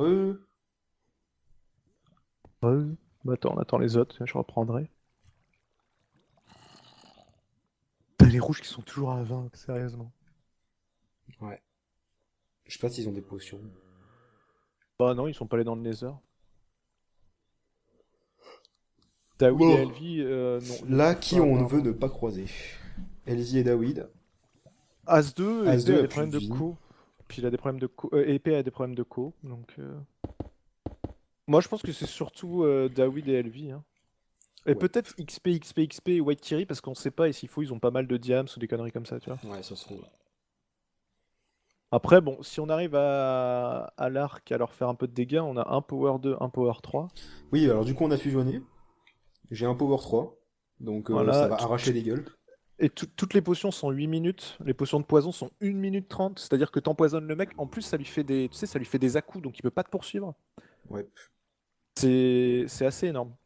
Re. Ouais. Bah attends, on attend les autres, je reprendrai. Putain, les rouges qui sont toujours à 20, sérieusement. Ouais. Je sais pas s'ils ont des potions. Bah non, ils sont pas allés dans le Nether. Daoud et Bon. Elvi, non, ne Là, peuvent qui pas on ne veut apparemment. ne pas croiser? Elsie et Dawid. As-2, épée As-2 a a des plus problèmes de de vie. co. Puis il a des problèmes de co. Épée a des problèmes de co, donc... Moi je pense que c'est surtout Daoud et Elvi, hein. Et Ouais. peut-être XP, XP, XP et White Kiri, parce qu'on sait pas, et s'il faut, ils ont pas mal de diams ou des conneries comme ça, tu vois. Ouais, ça se trouve. Après, bon, si on arrive à l'arc, à leur faire un peu de dégâts, on a un power 2, un power 3. Oui, alors du coup, on a fusionné. J'ai un power 3. Donc ça Voilà. va arracher des gueules. Et toutes les potions sont 8 minutes. Les potions de poison sont 1 minute 30. C'est-à-dire que t'empoisonnes le mec. En plus, ça lui fait des, tu sais, ça lui fait des à-coups, donc il peut pas te poursuivre. Ouais. C'est assez énorme.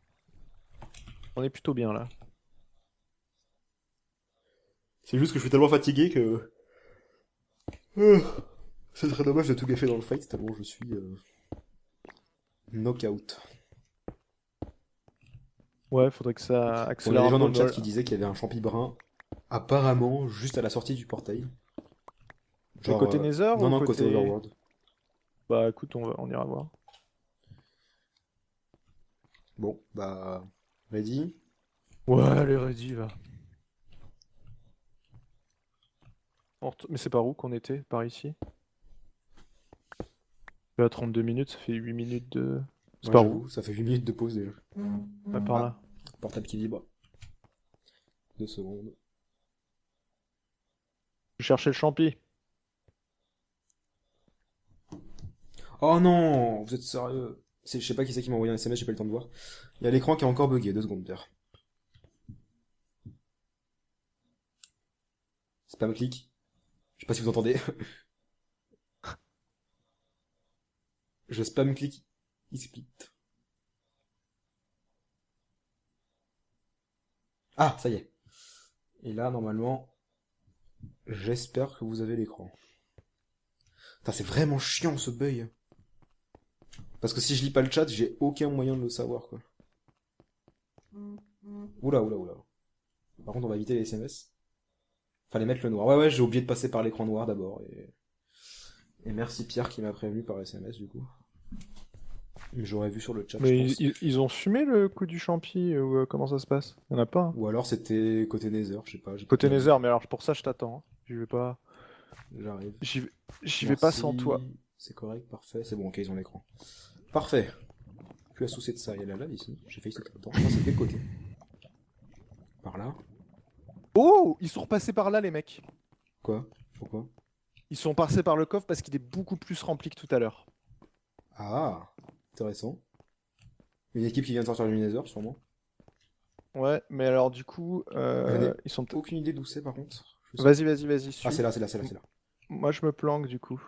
On est plutôt bien là. C'est juste que je suis tellement fatigué que. Euh, C'est très dommage de tout gâcher dans le fight, tellement je suis knockout. Ouais, faudrait que ça Bon, il y a accélère des un gens dans peu. le Mais chat voilà. qui disaient qu'il y avait un champi brun, apparemment, juste à la sortie du portail. Et Genre. côté Nether Non, ou non, côté côté... Overworld. Bah écoute, on ira voir. Bon, bah. Ready? Ouais, allez, ready, va. Mais c'est par où qu'on était? Par ici? Là, 32 minutes, ça fait 8 minutes de... C'est Ouais, par où? j'avoue, ça fait 8 minutes de pause déjà. Ouais, par Ah, là. portable qui vibre. 2 secondes. Je cherchais le champi. Oh non, vous êtes sérieux? Je sais pas qui c'est qui m'a envoyé un SMS, j'ai pas eu le temps de voir. Il y a l'écran qui a encore bugué, 2 secondes, Pierre. Spam click. Je sais pas si vous entendez. Je spam click. Il split. Ah, ça y est. Et là, normalement, j'espère que vous avez l'écran. Putain, c'est vraiment chiant ce bug. Parce que si je lis pas le chat, j'ai aucun moyen de le savoir, quoi. Oula, oula, oula. Par contre, on va éviter les SMS. Fallait mettre le noir. Ouais, ouais, j'ai oublié de passer par l'écran noir d'abord. Et merci Pierre qui m'a prévenu par SMS, du coup. J'aurais vu sur le chat, je Mais pense. ils ont fumé le coup du champi ou comment ça se passe? Y'en a pas, hein. Ou alors c'était côté Nether, je sais pas, j'ai pas Côté bien Nether, vu. mais alors pour ça je t'attends, hein. Je vais pas. J'arrive. J'y vais... J'y vais pas sans toi. Merci. C'est correct, parfait. C'est bon, ok, ils ont l'écran. Parfait. Plus à soucier de ça. Il y a la lave ici. J'ai failli sauter dedans. Non, c'est de quel côté? Par là? Oh! Ils sont repassés par là, les mecs. Quoi? Pourquoi? Ils sont passés par le coffre parce qu'il est beaucoup plus rempli que tout à l'heure. Ah, intéressant. Une équipe qui vient de sortir du Nether, sûrement. Ouais, mais alors du coup, Je n'ai ils sont. aucune idée d'où c'est par contre. Je sais. Vas-y, vas-y, vas-y, Ah, c'est suis. là, c'est là, c'est là, c'est là. Moi, je me planque du coup.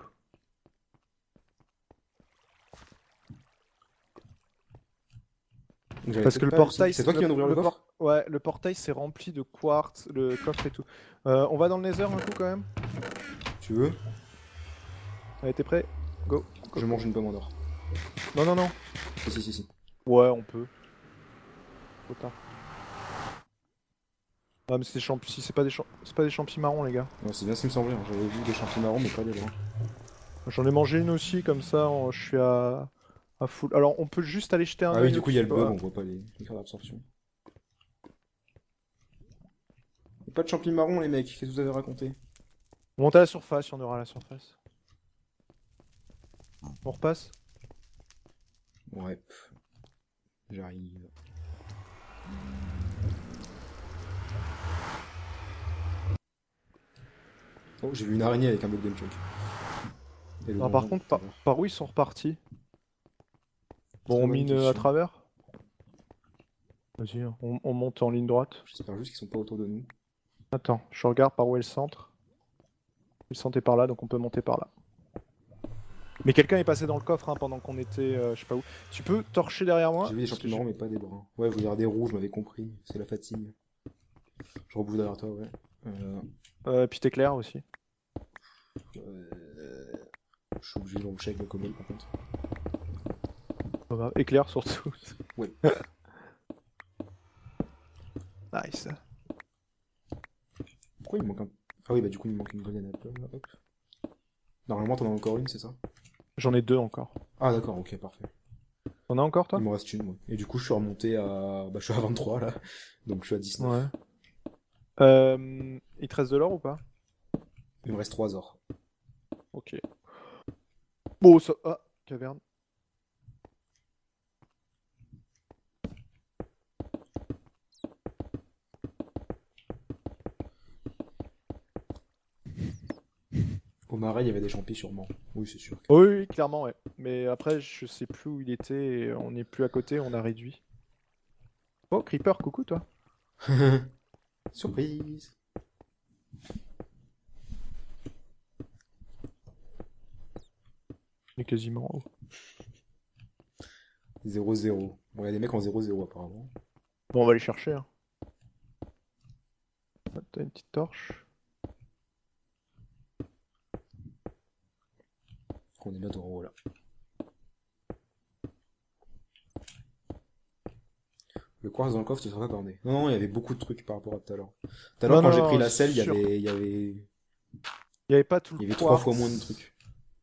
Donc j'avais Parce que peut-être le pas réussi. portail, C'est toi qui viens d'ouvrir le coffre? ouais, le portail c'est rempli de quartz, le coffre et tout. On va dans le Nether un coup quand même. Tu veux? Allez, t'es prêt? Go, go, Je go. mange une pomme en or. Non, non, non. Si, si, si, si. Ouais, on peut. Trop tard. Ah, mais c'est des si c'est pas des champis marrons, les gars. Ouais, c'est bien ce qui me semblait, hein. J'avais vu des champignons marrons, mais pas des bruns. J'en ai mangé une aussi, comme ça, je suis à full. Alors, on peut juste aller jeter un Ah oui, œil du coup, il y a au-dessus. le bug, on voit pas les cartes d'absorption. Y a pas de champignons marrons, les mecs, qu'est-ce que vous avez raconté? Monte à la surface, il y en aura à la surface. On repasse? Ouais, j'arrive. Oh, j'ai vu une araignée avec un bug de chunk. Et le Non, par donjon contre, tout à l'heure. par où ils sont repartis? Bon, Très on bonne mine à question. travers? Vas-y, on monte en ligne droite. J'espère juste qu'ils sont pas autour de nous. Attends, je regarde par où est le centre. Le centre est par là, donc on peut monter par là. Mais quelqu'un est passé dans le coffre hein, pendant qu'on était, je sais pas où. Tu peux torcher derrière moi? J'ai vu des Parce que champignons marrons, mais pas des bruns. Ouais, vous regardez rouge, m'avais compris. C'est la fatigue. Je rebouge derrière toi, ouais. puis t'éclaires aussi. Je suis obligé de reboucher avec le commode par contre. Pas grave. Éclair surtout. Ouais. Nice. Pourquoi il me manque un... Ah oui, bah du coup, il me manque une golden apple. Hop. Normalement, t'en as encore une, c'est ça? J'en ai 2 encore. Ah d'accord, ok, parfait. T'en as encore toi? Il m'en reste une, moi. Et du coup, je suis remonté à... Bah, je suis à 23, là. Donc, je suis à 19. Ouais. Il te reste de l'or ou pas? Il me reste 3 ors. Ok. Bon, ça... Ah, caverne. Au marais, il y avait des champis, sûrement. Oui, c'est sûr. Oh, oui, oui, clairement, ouais. Mais après, je sais plus où il était, et on n'est plus à côté, on a réduit. Oh, Creeper, coucou toi. Surprise! On est quasiment en haut. 0-0. Bon, il y a des mecs en 0-0, apparemment. Bon, on va les chercher. Hein. Ah, t'as une petite torche. On est bientôt en haut, là. Le quartz dans le coffre, tu seras attendez. Non, non, il y avait beaucoup de trucs par rapport à tout à l'heure. Tout à l'heure, Non, quand non, j'ai pris non, la selle, sûr. il Il y avait pas tout le y avait 3 fois quartz. moins de trucs.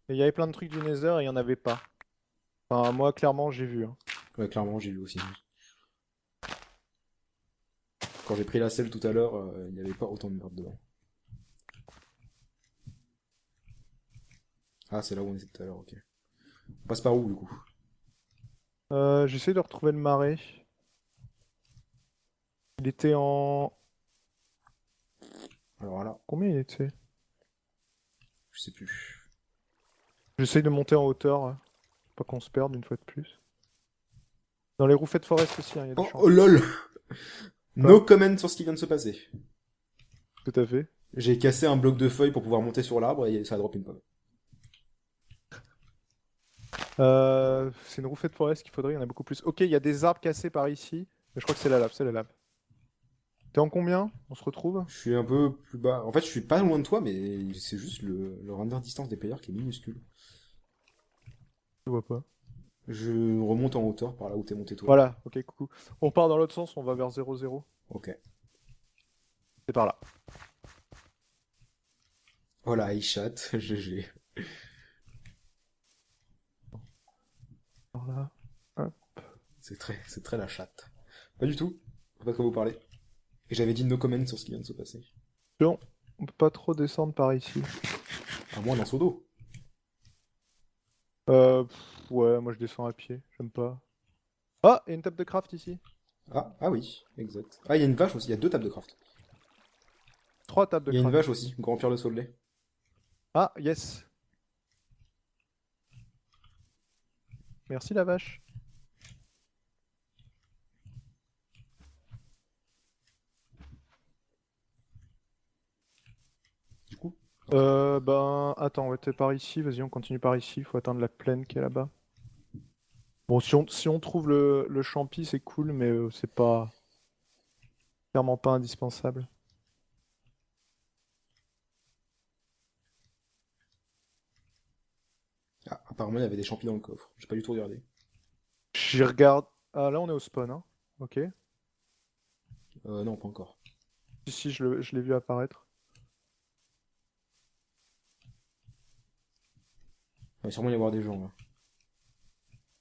Et il y avait plein de trucs du Nether et il y en avait pas. Enfin, moi, clairement, j'ai vu. Hein. Ouais, clairement, j'ai vu aussi. Quand j'ai pris la selle tout à l'heure, il n'y avait pas autant de merde dedans. Ah, c'est là où on était tout à l'heure, ok. On passe par où, du coup? J'essaie de retrouver le marais. Il était en... Alors là, Combien il était? je sais plus. J'essaie de monter en hauteur. Pas qu'on se perde une fois de plus. Dans les roufettes de forest aussi, hein, il y a des Oh, champs. oh lol! Quoi? No comment sur ce qui vient de se passer. Tout à fait. J'ai cassé un bloc de feuilles pour pouvoir monter sur l'arbre et ça a drop une pomme. C'est une roufette de forest qu'il faudrait, il y en a beaucoup plus. Ok, il y a des arbres cassés par ici. Mais je crois que c'est la lave, c'est la lave. T'es en combien? On se retrouve? Je suis un peu plus bas. En fait, je suis pas loin de toi, mais c'est juste le render distance des players qui est minuscule. Je vois pas. Je remonte en hauteur par là où t'es monté toi. Voilà, ok, coucou. On part dans l'autre sens, on va vers 0-0. Ok. C'est par là. Voilà, iChat, GG. Par là. Hop. C'est très la chatte. Pas du tout. Je sais pas de quoi vous parlez. Et j'avais dit no comment sur ce qui vient de se passer. Bon, on peut pas trop descendre par ici. À moins d'un seau d'eau. Ouais, moi je descends à pied, j'aime pas. Ah, il y a une table de craft ici. Ah oui, exact. Ah, il y a une vache aussi, il y a 2 tables de craft. 3 tables de Il y a une craft. vache aussi, pour remplir le seau de lait. Ah, yes. Merci la vache. Du coup. Attends, ouais, t'es par ici, vas-y, on continue par ici, faut atteindre la plaine qui est là-bas. Bon, si on trouve le champi, c'est cool, mais c'est pas... clairement pas indispensable. Ah, apparemment il y avait des champignons dans le coffre. J'ai pas du tout regardé. J'y regarde... Ah, là on est au spawn, hein. Ok. Non, pas encore. Si, je l'ai vu apparaître. Il va sûrement y avoir des gens là.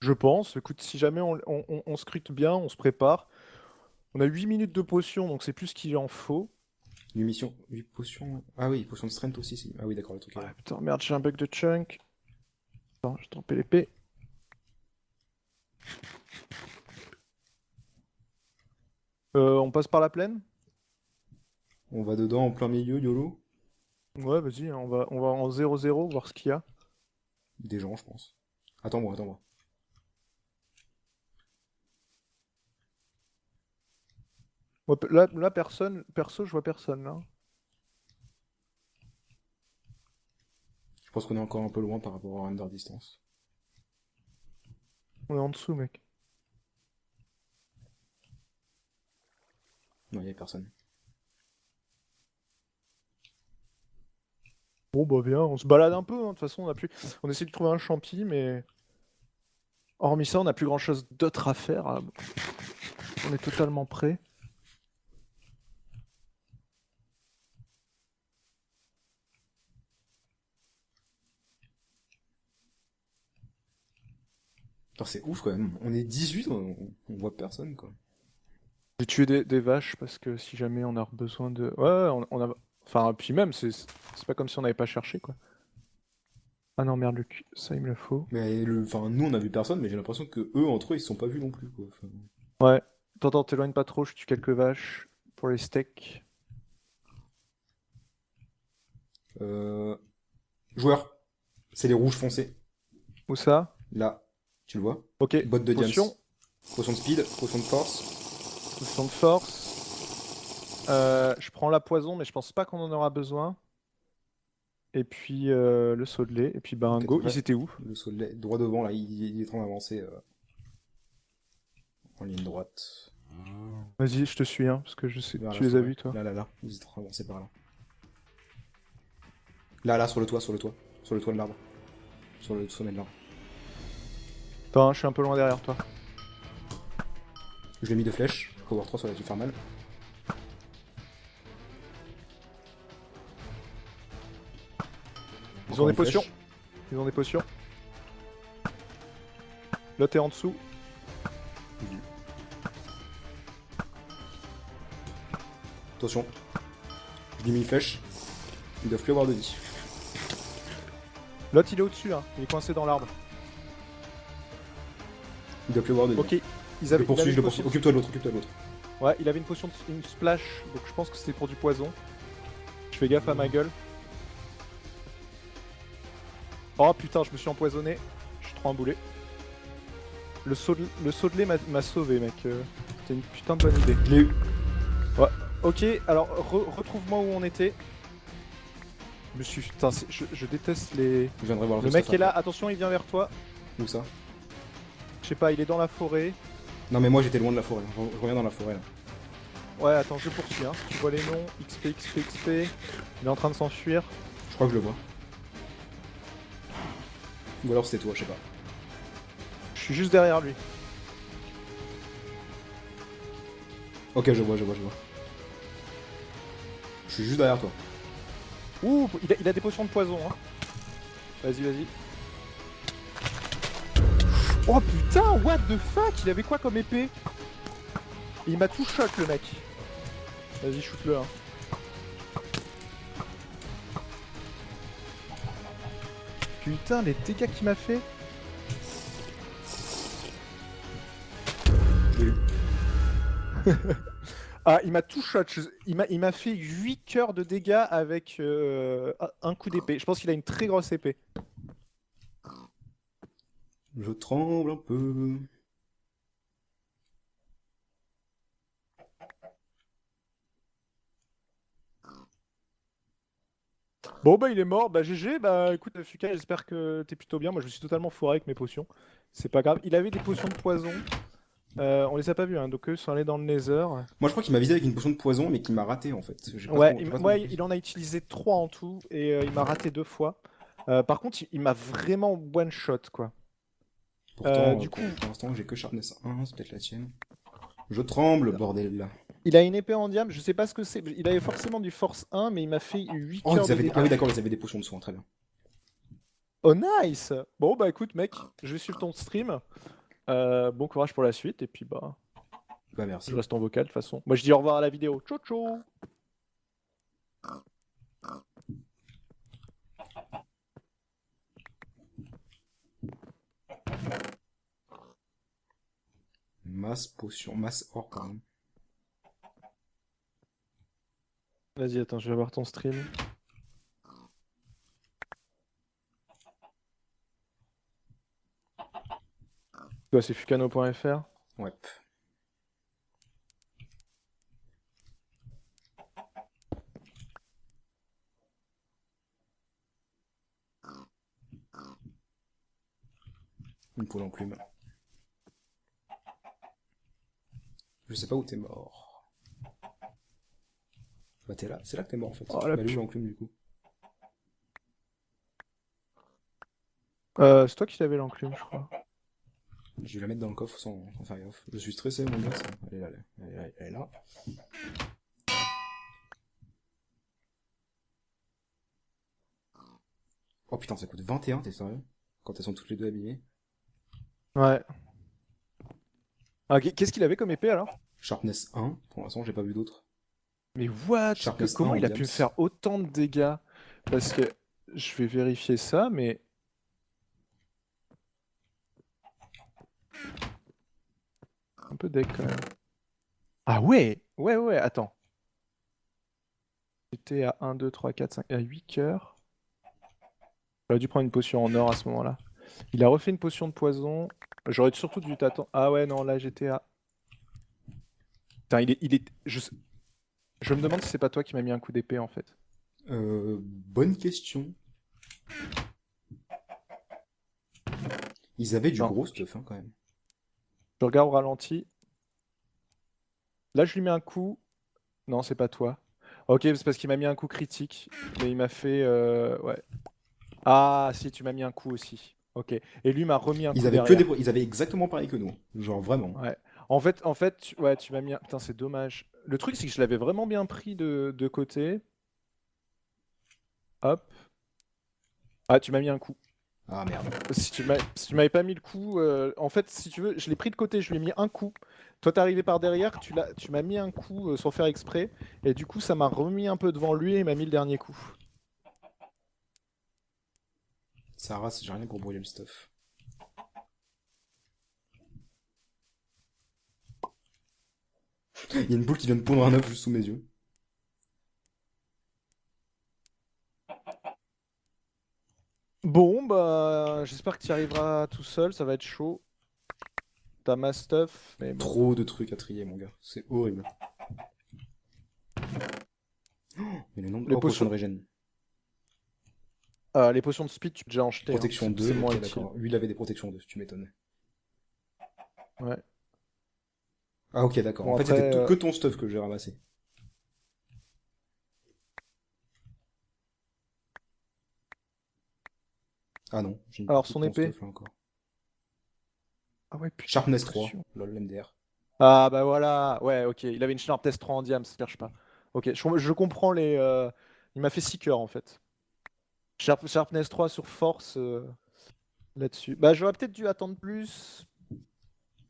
Je pense, écoute, si jamais on scrute bien, on se prépare. On a 8 minutes de potion, donc c'est plus qu'il en faut. Une mission, 8 potions. Ah oui, potion de strength aussi. Ah oui, d'accord, le truc est là. Ah, putain, merde, j'ai un bug de chunk. Attends, j'ai trompé l'épée. On passe par la plaine? On va dedans en plein milieu, YOLO. Ouais, vas-y, hein, on va en 0-0, voir ce qu'il y a. Des gens, je pense. Attends-moi, attends-moi. Ouais, là, personne, perso, je vois personne, là. Je pense qu'on est encore un peu loin par rapport au render distance. On est en dessous, mec. Non, il y a personne. Bon, bah, bien, on se balade un peu, hein, de toute façon, on essaie de trouver un champi, mais... Hormis ça, on n'a plus grand chose d'autre à faire. On est totalement prêt. Putain, c'est ouf quand même. On est 18, on voit personne quoi. J'ai tué des vaches parce que si jamais on a besoin de. Ouais, on a. Enfin, puis même, c'est pas comme si on n'avait pas cherché quoi. Ah non, merde, ça il me le faut. Mais enfin, nous on a vu personne, mais j'ai l'impression que eux entre eux ils se sont pas vus non plus quoi. Enfin, Ouais. Attends, t'éloignes pas trop, je tue quelques vaches pour les steaks. Joueur, c'est les rouges foncés. Où ça? Là, tu le vois. Ok, Botte de Diams. potion, Potion de speed, potion de force. potion de force. Je prends la poison, mais je pense pas qu'on en aura besoin. Et puis le saut de lait. Et puis ben go, ils Ouais, étaient où? le soleil droit devant là, il est en train d'avancer en ligne droite. Vas-y, je te suis, hein, parce que je sais, Vers tu la les as forêt. vus toi. Là, ils sont en train d'avancer par là. Là, sur le toit, sur le toit. Sur le toit de l'arbre. Sur le sommet de l'arbre. Attends, je suis un peu loin derrière toi. Je lui ai mis 2 flèches. Power 3, ça va te faire mal. Ils Encore ont des une potions. flèche. Ils ont des potions. Là t'es en dessous. Attention. Je lui ai mis une flèche. Ils doivent plus avoir de vie. L'autre il est au-dessus, hein. Il est coincé dans l'arbre. Ils doivent plus avoir de vie. Ok, Je ils le avaient. poursuis, il je le avait une poursuis. potion Occupe-toi de l'autre, occupe-toi de l'autre. Ouais, il avait une potion, une splash, donc je pense que c'était pour du poison. Je fais gaffe à ma gueule. Oh putain, je me suis empoisonné. Je suis trop un boulet. Le saut de lait m'a sauvé, mec. C'était une putain de bonne idée. Je l'ai eu. Ok, alors retrouve-moi où on était. Je me suis. Putain, je déteste les. Je viendrai voir Le mec est là, attention, il vient vers toi. Où ça? Je sais pas, il est dans la forêt. Non, mais moi j'étais loin de la forêt. Je reviens dans la forêt là. Ouais, attends, je poursuis. Hein. Si tu vois les noms, XP, XP, XP. Il est en train de s'enfuir. Je crois que je le vois. Ou alors c'était toi, je sais pas. Je suis juste derrière lui. Ok, je vois. Je suis juste derrière toi. Ouh, il a des potions de poison. Hein. Vas-y, vas-y. Oh putain, what the fuck? Il avait quoi comme épée? Il m'a tout shot le mec. Vas-y, shoot-le. Hein. Putain, les dégâts qu'il m'a fait. Je l'ai eu. Ah, il m'a tout shot. Il m'a fait 8 cœurs de dégâts avec un coup d'épée. Je pense qu'il a une très grosse épée. Je tremble un peu. Bon bah il est mort, bah GG, bah écoute Fuka, j'espère que t'es plutôt bien, moi je me suis totalement foiré avec mes potions, c'est pas grave. Il avait des potions de poison, on les a pas vus, hein, donc eux sont allés dans le Nether. Moi je crois qu'il m'a visé avec une potion de poison mais qu'il m'a raté en fait. J'ai pas Ouais, trop- j'ai pas trop ouais, compris. il en a utilisé 3 en tout, et il m'a raté 2 fois. Par contre, il m'a vraiment one shot quoi. Pourtant, Du coup, pour l'instant j'ai que Sharpness 1, c'est peut-être la tienne. Je tremble, bordel. il a une épée en diamant, je sais pas ce que c'est, il avait forcément du force 1, mais il m'a fait 8 Oh, cœurs de dégâts. ah oui d'accord, ils avaient des potions de soin, très bien. Oh nice! Bon bah écoute mec, je vais suivre ton stream. Bon courage pour la suite, et puis bah... Bah merci. Je reste en vocal de toute façon. Moi je dis au revoir à la vidéo. Ciao ciao. Masse potion, masse or pardon. Vas-y attends, je vais voir ton stream. Toi c'est fucano.fr. Ouais. Une poule en plume. Je sais pas où t'es mort. Bah t'es là, c'est là que t'es mort en fait. Oh, Tu la m'as lu en plume du coup. C'est toi qui l'avais l'enclume je crois. Je vais la mettre dans le coffre sans faire gaffe. Je suis stressé, mon gars. Elle est là, elle est là. Oh putain, ça coûte 21, t'es sérieux? Quand elles sont toutes les deux habillées. Ouais. Ah, qu'est-ce qu'il avait comme épée alors? Sharpness 1, pour l'instant, j'ai pas vu d'autres. Mais what? Sharpness 1 Comment en il a pu me diams. faire autant de dégâts? Parce que je vais vérifier ça, mais un peu deck quand même. Ah ouais! Ouais, attends. J'étais à 1, 2, 3, 4, 5, à 8 cœurs. J'aurais dû prendre une potion en or à ce moment-là. Il a refait une potion de poison. J'aurais surtout dû t'attendre. Ah ouais, non, là j'étais à. Putain, je me demande si c'est pas toi qui m'as mis un coup d'épée en fait. Bonne question. Ils avaient du Non. gros stuff, hein, quand même. Je regarde au ralenti. Là, je lui mets un coup. Non, c'est pas toi. Ok, c'est parce qu'il m'a mis un coup critique. Mais il m'a fait. Ouais. Ah, si, tu m'as mis un coup aussi. Ok. Et lui m'a remis un coup derrière. Ils avaient exactement pareil que nous. Genre, vraiment. Ouais. Ouais, tu m'as mis un. Putain, c'est dommage. Le truc, c'est que je l'avais vraiment bien pris de côté. Hop. Ah, tu m'as mis un coup. Ah merde. Si tu m'avais pas mis le coup, en fait, si tu veux, je l'ai pris de côté, je lui ai mis un coup. Toi, t'es arrivé par derrière, tu m'as mis un coup sans faire exprès, et du coup, ça m'a remis un peu devant lui et il m'a mis le dernier coup. Ça rase, j'ai rien pour brûler le stuff. Il y a une boule qui vient de pondre un œuf juste sous mes yeux. Bon, bah, j'espère que tu y arriveras tout seul, ça va être chaud. T'as ma stuff, mais bon. Trop de trucs à trier, mon gars. C'est horrible. Mais le nombre. Les Oh, potion de potions, régène. les potions de speed, tu peux déjà en jeter, hein, Protection c'est 2, moins ok, utile. d'accord. Lui, il avait des protections 2, tu m'étonnes. Ouais. Ah, ok, d'accord. Bon, En fait, après, c'était que ton stuff que j'ai ramassé. Ah non, j'ai alors tout son mon épée. stuff là encore. Ah ouais, putain, Sharpness 3, potion. lol, MDR. Ah bah voilà, ouais, ok, il avait une Sharpness 3 en diam, ça cherche pas. Ok, je comprends les. Il m'a fait 6 cœurs en fait. Sharpness 3 sur force là-dessus. Bah j'aurais peut-être dû attendre plus.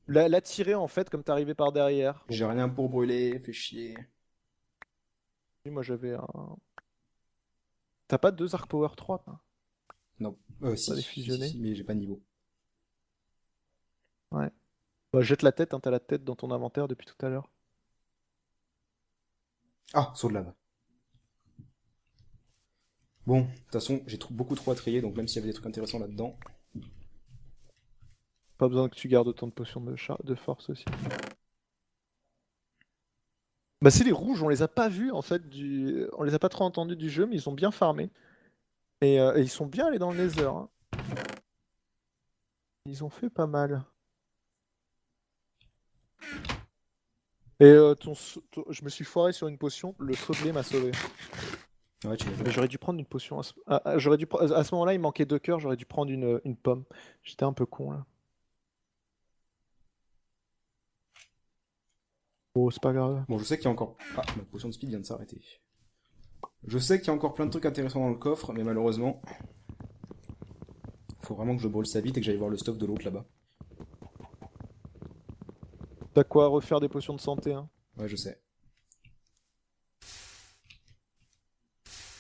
La tirer en fait, comme t'es arrivé par derrière. Bon, J'ai rien pour brûler, fais chier. lui, moi j'avais un. T'as pas deux Arc Power 3, toi? Non, si, Pas les si, fusionner. si, mais j'ai pas de niveau. Ouais. Bah jette la tête, hein, t'as la tête dans ton inventaire depuis tout à l'heure. Ah, saut de lave. Bon, de toute façon, j'ai beaucoup trop à trier, donc même s'il y avait des trucs intéressants là-dedans. Pas besoin que tu gardes autant de potions de force aussi. Bah c'est les rouges, on les a pas vus en fait on les a pas trop entendus du jeu, mais ils ont bien farmé. Et ils sont bien allés dans le Nether, hein. Ils ont fait pas mal. Et je me suis foiré sur une potion, le saut de lait m'a sauvé. Ouais, tu Mais l'as. j'aurais dû prendre une potion. À ce moment-là, il manquait 2 cœurs, j'aurais dû prendre une pomme. J'étais un peu con là. Bon, c'est pas grave. Bon, je sais qu'il y a encore. Ah, ma potion de speed vient de s'arrêter. Je sais qu'il y a encore plein de trucs intéressants dans le coffre, mais malheureusement, faut vraiment que je brûle ça vite et que j'aille voir le stock de l'autre là-bas. T'as quoi refaire des potions de santé, hein. Ouais, je sais.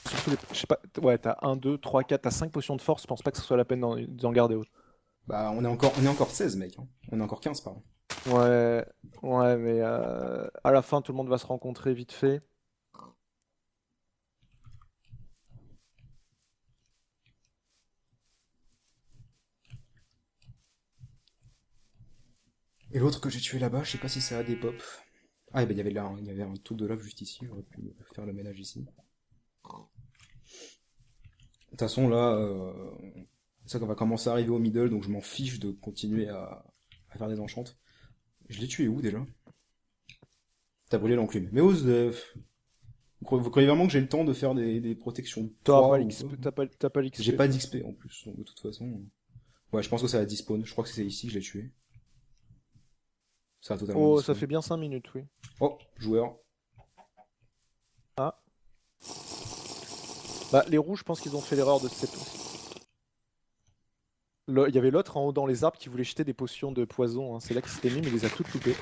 Surtout je sais pas, ouais, t'as 1, 2, 3, 4, t'as 5 potions de force, je pense pas que ce soit la peine d'en garder autre. Bah, on est encore 16, mec, hein. On est encore 15, pardon. Ouais, ouais, mais à la fin, tout le monde va se rencontrer vite fait. Et l'autre que j'ai tué là-bas, je sais pas si ça a des pop. Ah, et ben il y avait un truc de lave juste ici, j'aurais pu faire le ménage ici. De toute façon, là, c'est ça qu'on va commencer à arriver au middle, donc je m'en fiche de continuer à faire des enchantes. Je l'ai tué où déjà? T'as brûlé l'enclume. Mais Osef, vous croyez vraiment que j'ai le temps de faire des protections T'auras 3 pas ou quoi? l'XP, t'as pas l'XP. J'ai pas d'XP en plus, donc de toute façon. Ouais, je pense que ça va despawn. Je crois que c'est ici que je l'ai tué. Ça a totalement Oh, ça disparu. fait bien 5 minutes, oui. Oh, joueur. Ah. Bah, les rouges, je pense qu'ils ont fait l'erreur de se set aussi. Il y avait l'autre en haut dans les arbres qui voulait jeter des potions de poison. Hein. C'est là qu'il s'était mis, mais il les a toutes loupées.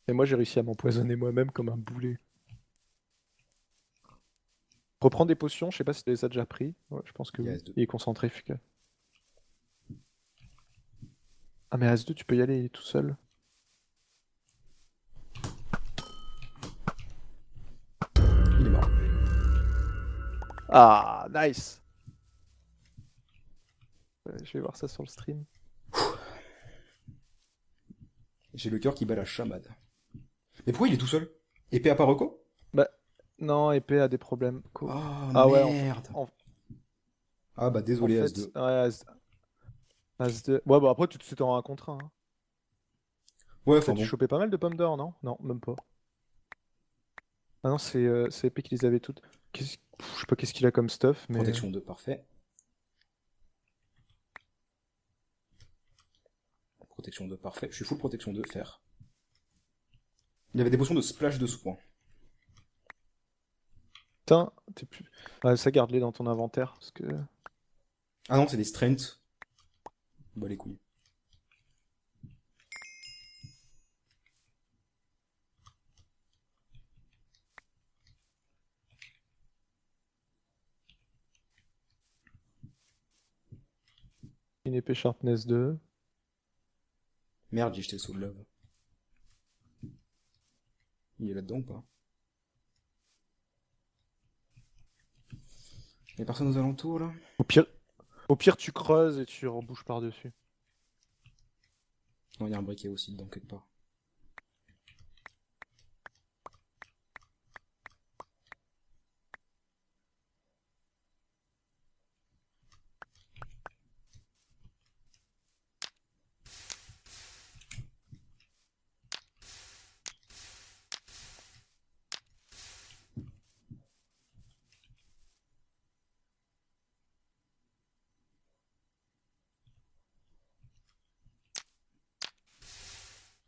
Et moi, j'ai réussi à m'empoisonner moi-même comme un boulet. Reprends des potions, je sais pas si tu les as déjà pris. Ouais, je pense que Il y a oui. S2. Il est concentré, efficace. Ah, mais As-2, tu peux y aller, il est tout seul. Il est mort. Ah, nice! Je vais voir ça sur le stream. J'ai le cœur qui bat la chamade. Mais pourquoi il est tout seul? Épée à Paroko? Bah, non, épée a des problèmes. Oh Ah ouais, merde. en, Ah bah en désolé fait, S2. ouais, As-2. Ouais, bah après, c'était en 1 contre 1. Hein. Ouais, T'as enfin dû bon. choper pas mal de pommes d'or, non? Non, même pas. Ah non, c'est épée qui les avait toutes. Je sais pas qu'est-ce qu'il a comme stuff, mais. Protection 2, parfait. Protection 2, parfait. Je suis full protection 2, fer. Il y avait des potions de splash dessous. Hein. Putain, t'es plus. Ouais, ça, garde-les dans ton inventaire. Parce que. Ah non, c'est des strengths. Bah les couilles. Une épée sharpness 2. Merde, j'ai jeté Soul Love. Il est là-dedans ou pas? Il y a personne aux alentours là? Au pire, tu creuses et tu rebouches par-dessus. Non, il y a un briquet aussi dedans quelque part.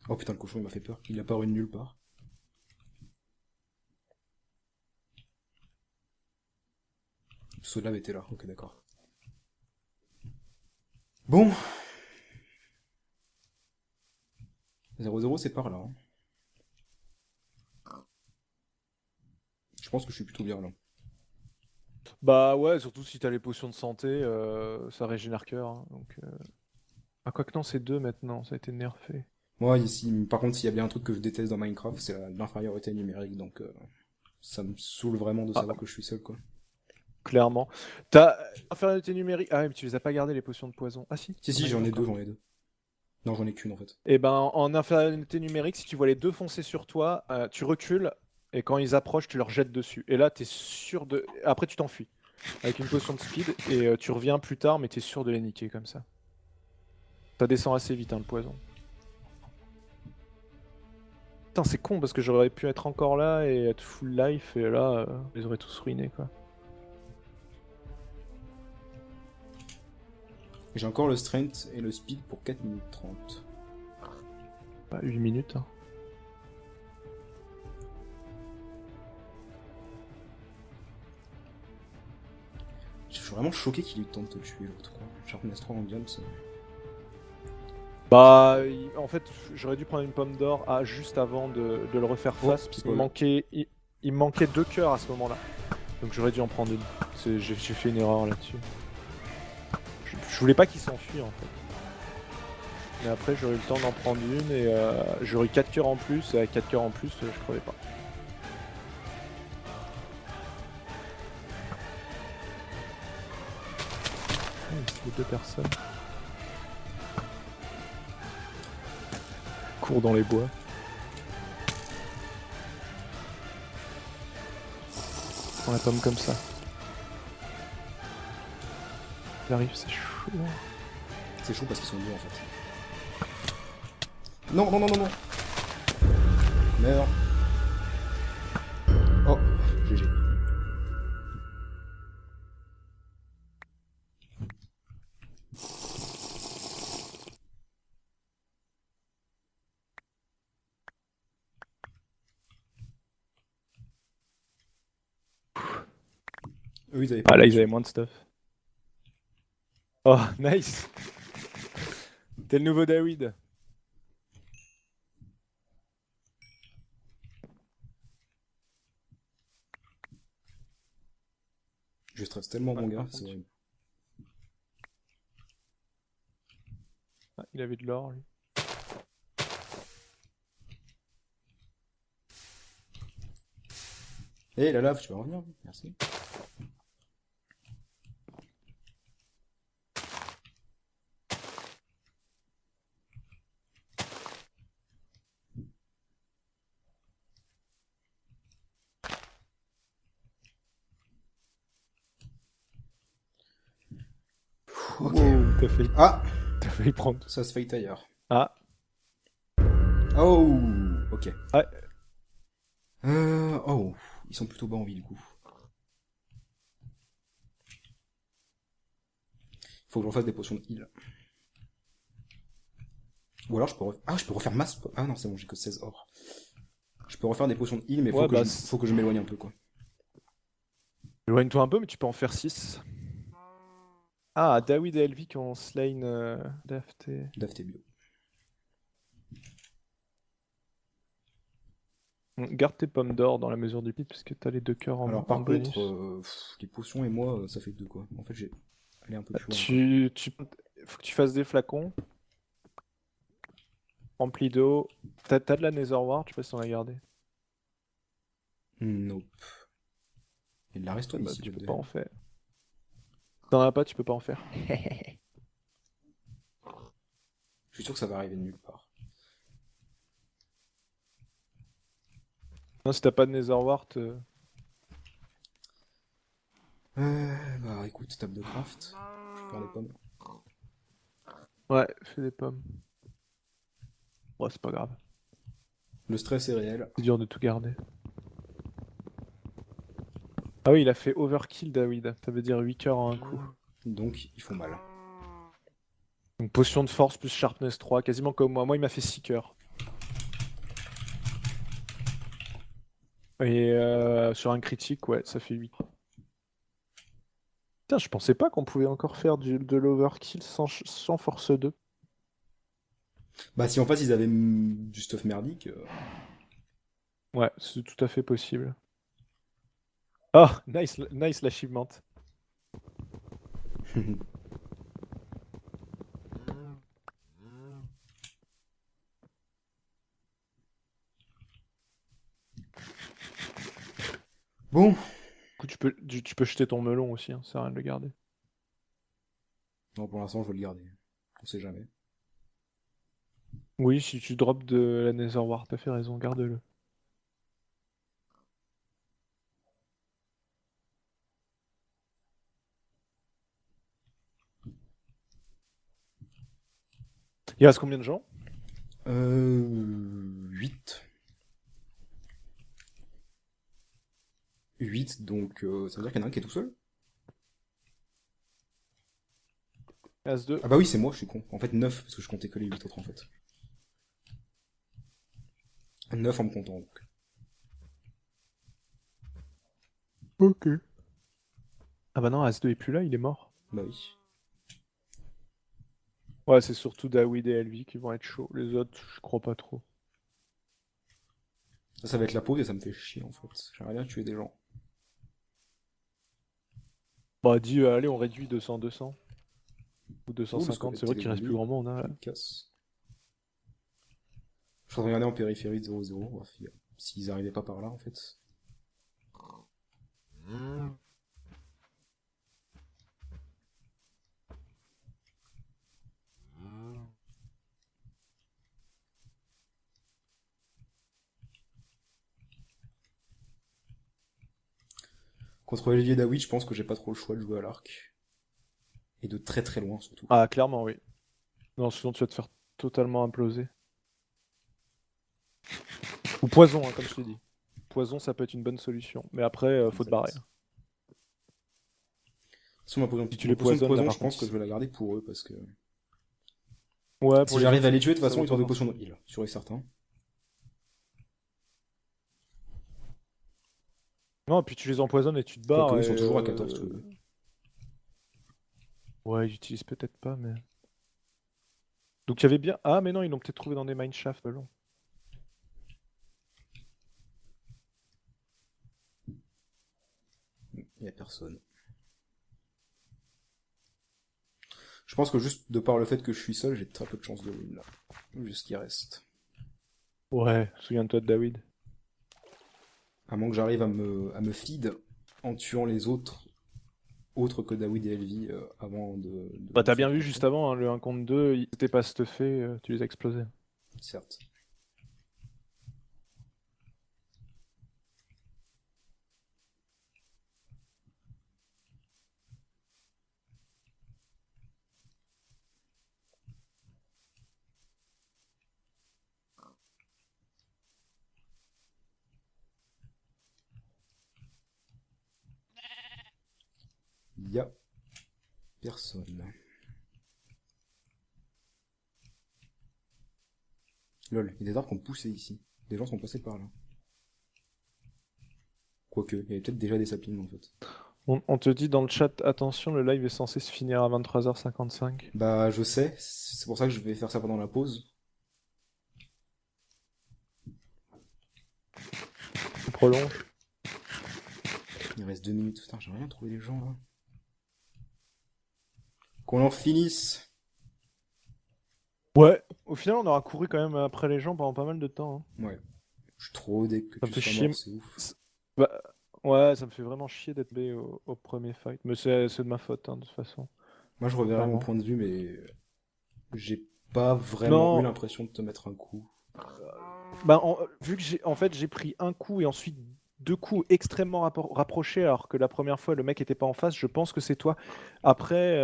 Oh putain, le cochon il m'a fait peur. Il apparu de nulle part. Soul Love était là, ok d'accord. Bon. 0-0 c'est par là. Hein. Je pense que je suis plutôt bien là. Bah ouais, surtout si t'as les potions de santé, ça régénère cœur. Hein, donc, Ah, quoi que non, c'est 2 maintenant, ça a été nerfé. Moi ici, par contre, s'il y a bien un truc que je déteste dans Minecraft, c'est l'infériorité numérique, donc ça me saoule vraiment de Ah, savoir que je suis seul quoi. clairement. T'as infériorité numérique. Ah ouais, mais tu les as pas gardé les potions de poison. Ah si, Si t'en si, as une j'en ai encore. deux, j'en ai deux. Non, j'en ai qu'une en fait. Et ben en infériorité numérique, si tu vois les deux foncer sur toi, tu recules et quand ils approchent, tu leur jettes dessus. Et là, t'es sûr de. Après, tu t'enfuis avec une potion de speed et tu reviens plus tard, mais t'es sûr de les niquer comme ça. Ça descend assez vite, hein, le poison. Putain, c'est con parce que j'aurais pu être encore là et être full life et là, je les aurais tous ruinés quoi. J'ai encore le strength et le speed pour 4 minutes 30. Bah, 8 minutes. Hein. Je suis vraiment choqué qu'il ait eu le temps de te tuer l'autre quoi. Sharpness 3 en Diams. Bah, en fait, j'aurais dû prendre une pomme d'or juste avant de le refaire Oh, face, parce c'est qu'il pas me il me manquait 2 cœurs à ce moment-là. Donc j'aurais dû en prendre une. J'ai fait une erreur là-dessus. Je voulais pas qu'il s'enfuit en fait. Mais après, j'aurais eu le temps d'en prendre une et j'aurais eu 4 cœurs en plus, et avec 4 cœurs en plus, je crevais pas. C'est les 2 personnes. Cours dans les bois. Prends la pomme comme ça. Il arrive, c'est chaud. C'est chaud parce qu'ils sont deux en fait. Non, non, non, non, non. Meurs. Oh, GG. Eux, ils avaient pas Ah de là, ils potion. avaient moins de stuff. Oh, nice! T'es le nouveau David. Je stresse tellement Ouais, mon gars, par c'est contre, horrible. ah, il avait de l'or, lui. Eh, la lave, tu peux revenir? Merci. Ok. Wow, t'as failli... Ah, t'as failli prendre. ça se fait ailleurs. Ah, Oh, ok. ouais. Oh, ils sont plutôt bas en vie du coup. Faut que j'en fasse des potions de heal. Ou alors je peux ah, je peux refaire masse. Ah non, c'est bon, j'ai que 16 or. Je peux refaire des potions de heal, mais Ouais, bah, faut que je m'éloigne un peu quoi. éloigne-toi un peu, mais tu peux en faire 6. Ah, David et Elvi qui ont slain Daft et... Dave, t'es bio. Garde tes pommes d'or dans la mesure du pit, parce que t'as les 2 cœurs Alors en par bonus. contre, les potions et moi, ça fait 2 quoi. En fait, j'ai allé un peu Bah, plus loin faut que tu fasses des flacons. Remplis d'eau. T'as de la Nether Wart, je sais pas si t'en as gardé. Nope. Il y a de la restone Bah, ici, tu le peux de pas en faire. Si t'en as pas, tu peux pas en faire. Je suis sûr que ça va arriver de nulle part. Non, si t'as pas de Nether Wart, Bah écoute, table de craft. Je vais faire des pommes. ouais, fais des pommes. Ouais, c'est pas grave. Le stress est réel. C'est dur de tout garder. Ah oui, il a fait overkill, David. Ça veut dire 8 cœurs en un coup. Donc, ils font mal. Donc potion de force plus sharpness 3, quasiment comme moi. Moi, il m'a fait 6 cœurs. Et sur un critique, ouais, ça fait 8. Putain, je pensais pas qu'on pouvait encore faire de l'overkill sans force 2. Bah si en face ils avaient du stuff merdique... Ouais, c'est tout à fait possible. Oh, nice, nice l'achievement. Bon. Du coup, tu peux jeter ton melon aussi, hein, ça sert à rien de le garder. Non, pour l'instant, je vais le garder. On sait jamais. Oui, si tu drops de la Nether Wart, t'as fait raison, garde-le. Il reste combien de gens? 8. 8, donc ça veut dire qu'il y en a un qui est tout seul? As-2. Ah bah oui, c'est moi, je suis con. En fait, 9, parce que je comptais que les 8 autres en fait. 9 en me comptant donc. Ok. Ah bah non, As-2 est plus là, il est mort. Bah oui. Ouais, c'est surtout David et Elvi qui vont être chauds. Les autres, je crois pas trop. Ça va être la pause et ça me fait chier en fait. J'aimerais bien tuer des gens. Bah dis, allez, on réduit 200-200. Ou Oh, le 250, c'est squelette, vrai il est qu'il reste plus joli. grand monde, hein, Je là. me casse. Je suis en train de regarder en périphérie de 0-0, voir s'ils arrivaient pas par là en fait. Contre Olivier David, je pense que j'ai pas trop le choix de jouer à l'arc. Et de très très loin surtout. Ah, clairement, oui. Non, sinon tu vas te faire totalement imploser. Ou poison, hein, comme je t'ai dit. Poison, ça peut être une bonne solution. Mais après, faut te barrer. Si ma potion, Si tu ma les potion de poisonnes, là, poison, par je pense contre, que je vais la garder pour eux parce que ouais, si pour les j'arrive autres, à les tuer, de toute ça façon, vaut ils pas ont des forcément. potions de heal, sûr et certain. Non, puis tu les empoisonnes et tu te Quoique, barres. ils sont Et, toujours à 14 tous les deux. ouais, ils utilisent peut-être pas, mais. Donc il y avait bien. Ah, mais non, ils l'ont peut-être trouvé dans des mineshafts, long. Il y a personne. Je pense que juste de par le fait que je suis seul, j'ai très peu de chance de win là. Vu ce qui reste. Ouais, souviens-toi de David. À moins que j'arrive à me feed en tuant les autres que David et Elvi avant de Bah, t'as feed bien vu contre juste eux. avant, hein, le 1 contre 2, ils étaient pas stuffés, tu les as explosés. Certes. Il y a personne. Lol, il y a des arbres qui ont poussé ici. Des gens sont passés par là. Quoique, il y avait peut-être déjà des saplings en fait. On te dit dans le chat, attention, le live est censé se finir à 23h55. Bah je sais, c'est pour ça que je vais faire ça pendant la pause. On prolonge. Il reste 2 minutes. Putain, j'ai rien trouvé les gens là. Qu'on en finisse. Ouais, au final, on aura couru quand même après les gens pendant pas mal de temps, hein. Ouais. Je suis trop dès que Ça me tu fait sois chier. mort, c'est ouf. Bah, ouais, ça me fait vraiment chier d'être B au premier fight. Mais c'est de ma faute, hein, de toute façon. Moi je reverrai mon Clairement. point de vue, mais j'ai pas vraiment eu Non, l'impression de te mettre un coup. bah, vu que j'ai pris un coup et ensuite deux coups extrêmement rapprochés, alors que la première fois le mec était pas en face, je pense que c'est toi. Après,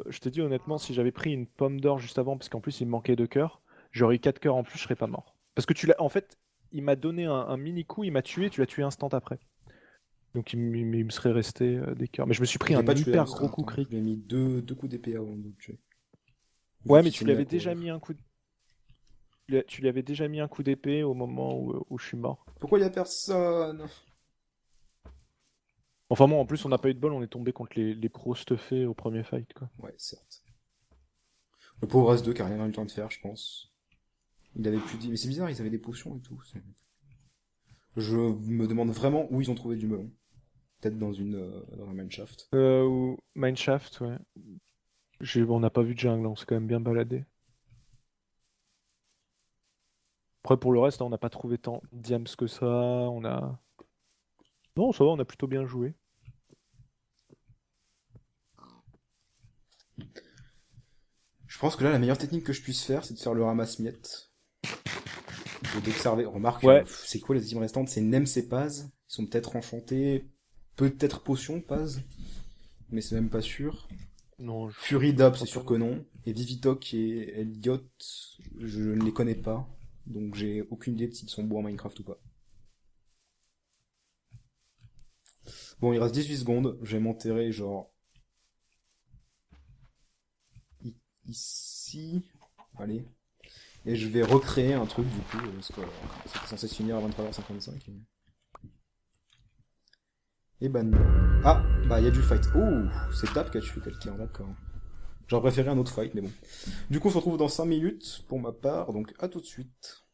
je te dis honnêtement, si j'avais pris une pomme d'or juste avant, parce qu'en plus il me manquait 2 cœurs, j'aurais eu 4 cœurs en plus, je serais pas mort. Parce que en fait, il m'a donné un mini coup, il m'a tué, tu l'as tué instant après. Donc il me serait resté des cœurs. Mais je me suis pris Je l'ai un pas tué à hyper gros l'instant, coup attends. crit. Je lui ai mis deux coups d'épée avant de le tuer. Vu Ouais, mais qu'il s'est mis à courir. tu lui avais déjà mis un coup d'épée au moment où je suis mort. Pourquoi y a personne? Enfin bon, en plus on n'a pas eu de bol, on est tombé contre les pros stuffés au premier fight, quoi. Ouais, certes. Le pauvre As-2 qui a rien eu le temps de faire, je pense. Il avait plus dit. Mais c'est bizarre, ils avaient des potions et tout. Je me demande vraiment où ils ont trouvé du melon. Peut-être dans un mineshaft. Ou Mineshaft, ouais. On n'a pas vu de jungle, on s'est quand même bien baladé. Après pour le reste, hein, on n'a pas trouvé tant de diams que ça, on a... Non, ça va, on a plutôt bien joué. Je pense que là, la meilleure technique que je puisse faire, c'est de faire le ramasse-miettes. Et d'observer. Remarque, Ouais, c'est quoi les équipes restantes? C'est Nems et Paz. Ils sont peut-être enchantés. Peut-être potion, Paz. Mais c'est même pas sûr. non, Fury Dab, crois c'est sûr pas. que non. Et Vivitok et Elliot, je ne les connais pas. Donc j'ai aucune idée de s'ils sont bons en Minecraft ou pas. Bon, il reste 18 secondes. Je vais m'enterrer genre... Ici. Allez. Et je vais recréer un truc du coup, parce que c'était censé se finir à 23h55. Et bah non. Ah, bah il y a du fight. Ouh, c'est Tap qui a tué quelqu'un, d'accord. J'aurais préféré un autre fight, mais bon. Du coup, on se retrouve dans 5 minutes pour ma part, donc à tout de suite.